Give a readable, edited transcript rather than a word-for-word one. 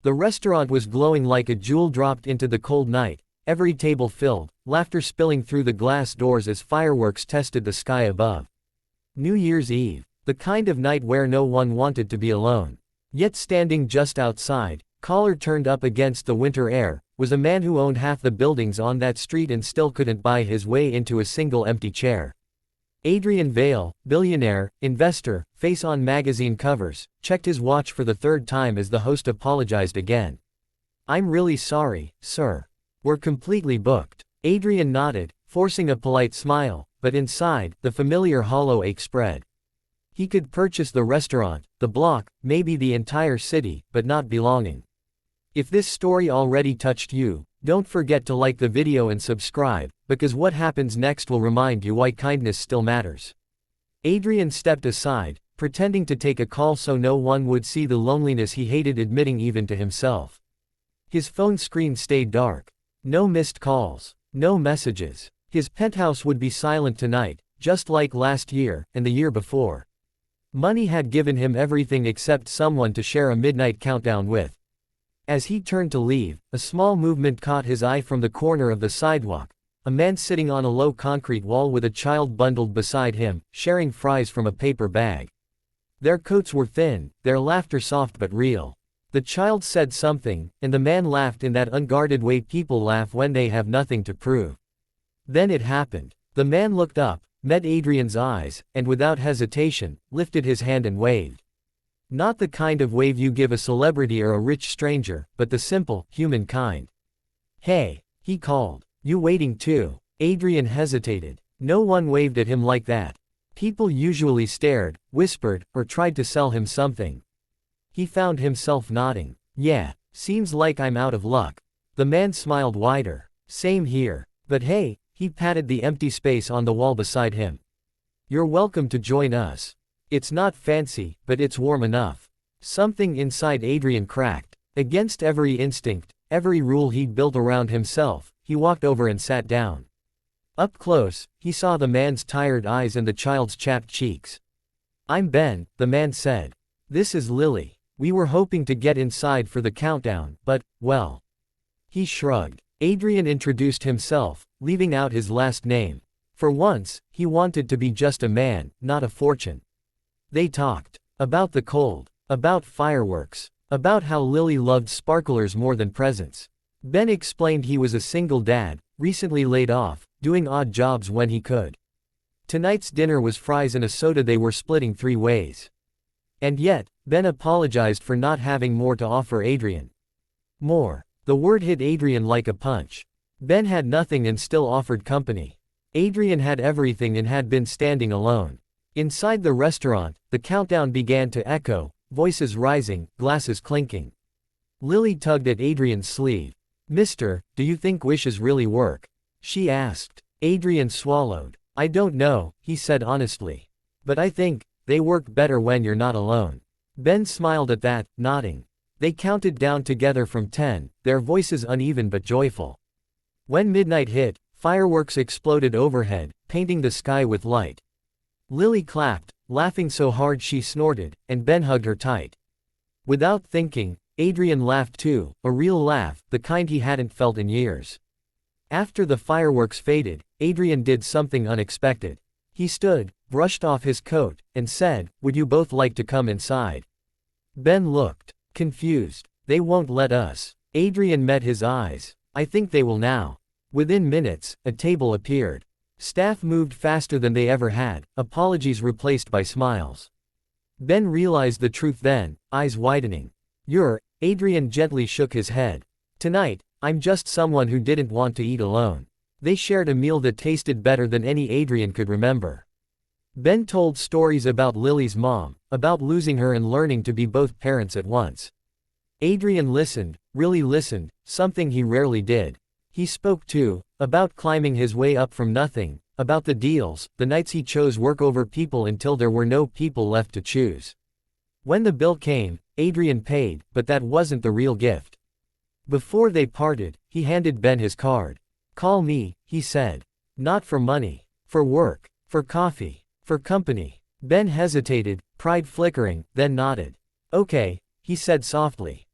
The restaurant was glowing like a jewel dropped into the cold night, every table filled, laughter spilling through the glass doors as fireworks tested the sky above. New Year's Eve, the kind of night where no one wanted to be alone. Yet standing just outside, collar turned up against the winter air, was a man who owned half the buildings on that street and still couldn't buy his way into a single empty chair. Adrian Vale, billionaire, investor, face on magazine covers, checked his watch for the third time as the host apologized again. "I'm really sorry, sir. We're completely booked." Adrian nodded, forcing a polite smile, but inside, the familiar hollow ache spread. He could purchase the restaurant, the block, maybe the entire city, but not belonging. If this story already touched you, don't forget to like the video and subscribe, because what happens next will remind you why kindness still matters. Adrian stepped aside, pretending to take a call so no one would see the loneliness he hated admitting even to himself. His phone screen stayed dark. No missed calls. No messages. His penthouse would be silent tonight, just like last year, and the year before. Money had given him everything except someone to share a midnight countdown with. As he turned to leave, a small movement caught his eye from the corner of the sidewalk. A man sitting on a low concrete wall with a child bundled beside him, sharing fries from a paper bag. Their coats were thin, their laughter soft but real. The child said something, and the man laughed in that unguarded way people laugh when they have nothing to prove. Then it happened. The man looked up, met Adrian's eyes, and without hesitation, lifted his hand and waved. Not the kind of wave you give a celebrity or a rich stranger, but the simple, human kind. "Hey," he called. "You waiting too?" Adrian hesitated. No one waved at him like that. People usually stared, whispered, or tried to sell him something. He found himself nodding. "Yeah, seems like I'm out of luck." The man smiled wider. "Same here. But hey," he patted the empty space on the wall beside him. "You're welcome to join us. It's not fancy, but it's warm enough." Something inside Adrian cracked. Against every instinct, every rule he'd built around himself, he walked over and sat down. Up close, he saw the man's tired eyes and the child's chapped cheeks. "I'm Ben," the man said. "This is Lily. We were hoping to get inside for the countdown, but, well." He shrugged. Adrian introduced himself, leaving out his last name. For once, he wanted to be just a man, not a fortune. They talked. About the cold. About fireworks. About how Lily loved sparklers more than presents. Ben explained he was a single dad, recently laid off, doing odd jobs when he could. Tonight's dinner was fries and a soda they were splitting 3 ways. And yet, Ben apologized for not having more to offer Adrian. More. The word hit Adrian like a punch. Ben had nothing and still offered company. Adrian had everything and had been standing alone. Inside the restaurant, the countdown began to echo, voices rising, glasses clinking. Lily tugged at Adrian's sleeve. "Mister, do you think wishes really work?" she asked. Adrian swallowed. "I don't know," he said honestly. "But I think they work better when you're not alone." Ben smiled at that, nodding. They counted down together from 10, their voices uneven but joyful. When midnight hit, fireworks exploded overhead, painting the sky with light. Lily clapped, laughing so hard she snorted, and Ben hugged her tight. Without thinking, Adrian laughed too, a real laugh, the kind he hadn't felt in years. After the fireworks faded, Adrian did something unexpected. He stood, brushed off his coat, and said, "Would you both like to come inside?" Ben looked confused. "They won't let us." Adrian met his eyes. "I think they will now." Within minutes, a table appeared. Staff moved faster than they ever had, apologies replaced by smiles. Ben realized the truth then, eyes widening. Adrian gently shook his head. "Tonight, I'm just someone who didn't want to eat alone." They shared a meal that tasted better than any Adrian could remember. Ben told stories about Lily's mom, about losing her and learning to be both parents at once. Adrian listened, really listened, something he rarely did. He spoke too, about climbing his way up from nothing, about the deals, the nights he chose work over people until there were no people left to choose. When the bill came, Adrian paid, but that wasn't the real gift. Before they parted, he handed Ben his card. "Call me," he said. "Not for money. For work. For coffee. For company." Ben hesitated, pride flickering, then nodded. "Okay," he said softly.